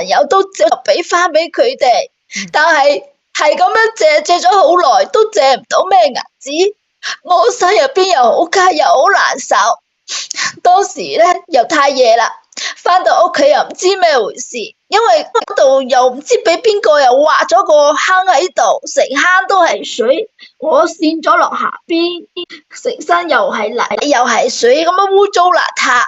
朋友都俾翻俾佢哋，但係咁樣借咗好耐都借唔到咩銀紙，我心入邊又好卡又好難受。當時咧又太夜啦，翻到屋企又唔知咩回事，因為嗰度又唔知俾邊個又挖咗個坑喺度，成坑都係水，我跣咗落下邊，成身又係泥又係水，咁樣污糟邋遢，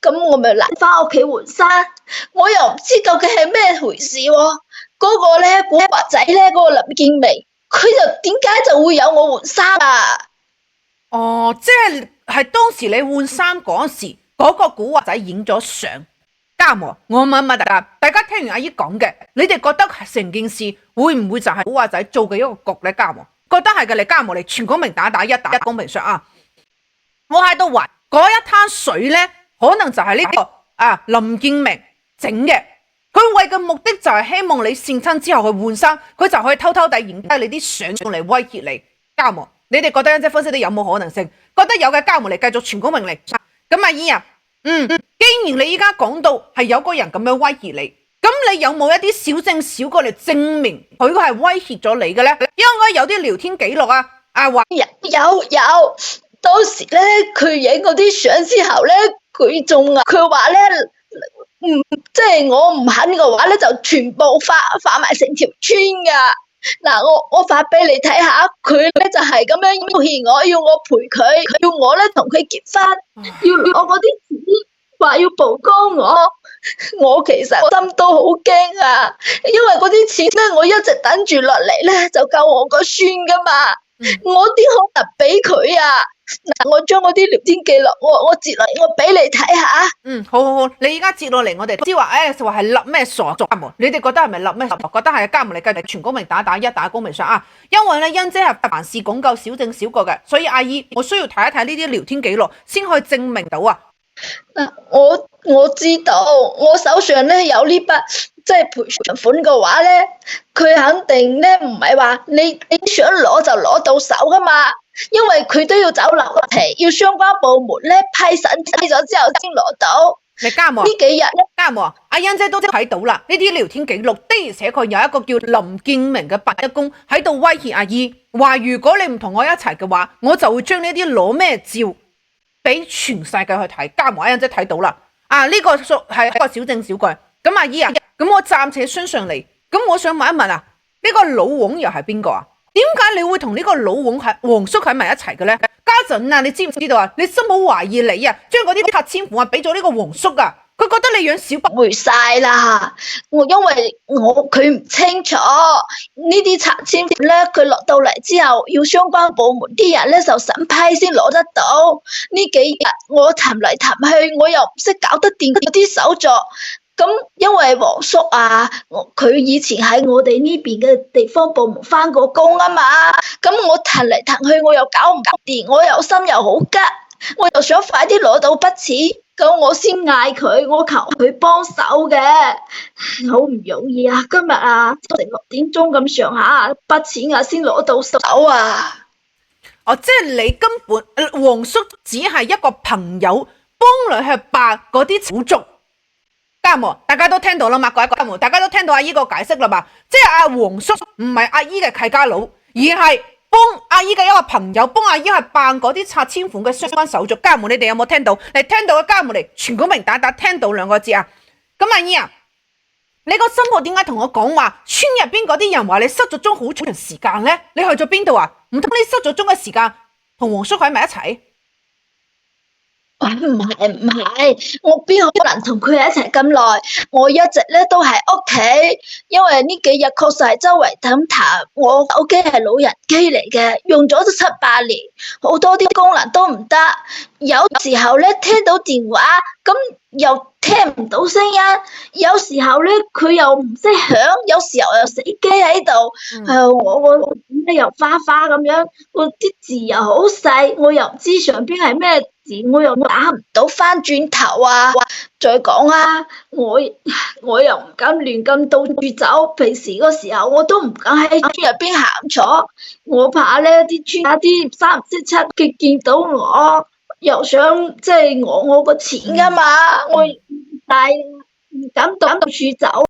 咁我咪嚟翻屋企換衫，我又唔知究竟係咩回事喎。嗰個咧古惑仔咧，嗰個林建明，佢就點解就會有我換衫啊？哦，即係當時你換衫嗰時，嗰個古惑仔影咗相。家務，我問一問大家聽完阿姨講嘅，你哋覺得成件事會唔會就係古惑仔做嘅一個局咧？家務覺得係嘅，你家務嚟全公明打一打公明上啊！我喺度話嗰一灘水咧，可能就係呢個林建明整嘅。佢為嘅目的就係希望你跣親之後去換衫，佢就可以偷偷地影低你啲相用嚟威脅你。家務，你哋覺得即係分析啲有冇可能性？覺得有嘅，家務嚟繼續全公明嚟。咁阿姨啊，既然你依家講到係有個人咁樣威脅你，咁你有冇一啲小證小據嚟證明佢係威脅咗你嘅咧？應該有啲聊天記錄啊，話有，當時咧佢影嗰啲相之後咧，佢話咧，即係我唔肯嘅話咧，就全部發埋成條村噶。嗱，我發俾你睇下，佢咧就係咁樣要挾我，要我陪佢，要我咧同佢結婚，要我嗰啲錢，話要曝光我。我其實心都好驚啊，因為嗰啲錢咧，我一直等住落嚟咧，就救我個孫噶嘛。我點可能俾佢啊？嗱，我將嗰啲聊天記錄，我截落嚟，我俾你睇下。好，你而家截落嚟，我哋知話，就話係立咩傻作家門？你哋覺得係咪立咩傻作？覺得係家門嚟計，全公明打一打公明上啊！因為咧，欣姐係凡事講究小證小據嘅，所以阿姨，我需要睇一睇呢啲聊天記錄，先可以證明到啊。我知道，我手上咧有呢筆即係賠償款嘅話咧，佢肯定咧唔係話你想攞就攞到手噶嘛，因為佢都要走流程，要相關部門咧批審咗之後先攞到。你家務呢幾日咧，家務阿欣姐都睇到啦，呢啲聊天記錄的而且確有一個叫林建明嘅白一公喺度威脅阿姨，話如果你唔同我一齊嘅話，我就會將呢啲攞咩照俾全世界去睇。家務阿欣姐睇到啦。呢個係一個小證小據。咁阿姨啊，咁我暫且相信你。咁我想問一問啊，呢個老王又係邊個啊？點解你會同呢個老王係黃叔喺埋一齊嘅咧？家陣啊，你知唔知道啊？你心好懷疑你啊，將嗰啲拆遷款俾咗呢個黃叔啊，佢覺得你養小白回晒啦。因為佢唔清楚呢啲拆遷款咧，佢落到嚟之後，要相關部門啲人咧就審批先攞得到。呢幾日我談嚟談去，我又唔識搞得掂嗰啲手續。咁因為黃叔啊，佢以前喺我哋呢邊嘅地方部門返過工啊嘛，咁我騰嚟騰去，我又搞唔掂，我又心又好急，我又想快啲攞到筆錢，咁我先嗌佢，我求佢幫手嘅，好唔容易啊！今日啊，成6點鐘咁上下，筆錢啊先攞到手啊！即係你根本黃叔只係一個朋友，幫你去辦嗰啲手續。家務大家都聽到啦嘛，各位家務大家都聽到阿姨個解釋啦嘛，即係阿黃叔唔係阿姨嘅契家佬，而係幫阿姨嘅一個朋友，幫阿姨去辦嗰啲拆遷款嘅相關手續。家務你哋有冇聽到？嚟聽到嘅家務嚟全公明打聽到2個字啊！咁阿姨啊，你個新抱點解同我講話村入邊嗰啲人話你失咗蹤好長時間咧？你去咗邊度啊？唔通你失咗蹤嘅時間同黃叔喺埋一齊？唔係，我邊可能同佢一齊咁耐？我一直咧都喺屋企，因為呢幾日確實係周圍咁談。我手機係老人機嚟嘅，用咗都7、8年，好多啲功能都唔得。有時候咧聽到電話，咁又聽唔到聲音；有時候咧佢又唔識響，有時候又死機喺度。我咧又花咁樣，我啲字又好細，我又唔知上邊係咩字，我又打唔到翻轉頭啊！再講啊，我又唔敢亂咁到處走，平時嗰時候我都唔敢喺村入邊行錯，我怕咧啲村啲3唔識7嘅見到我，又想即係我個錢噶嘛，我但係唔敢到處走。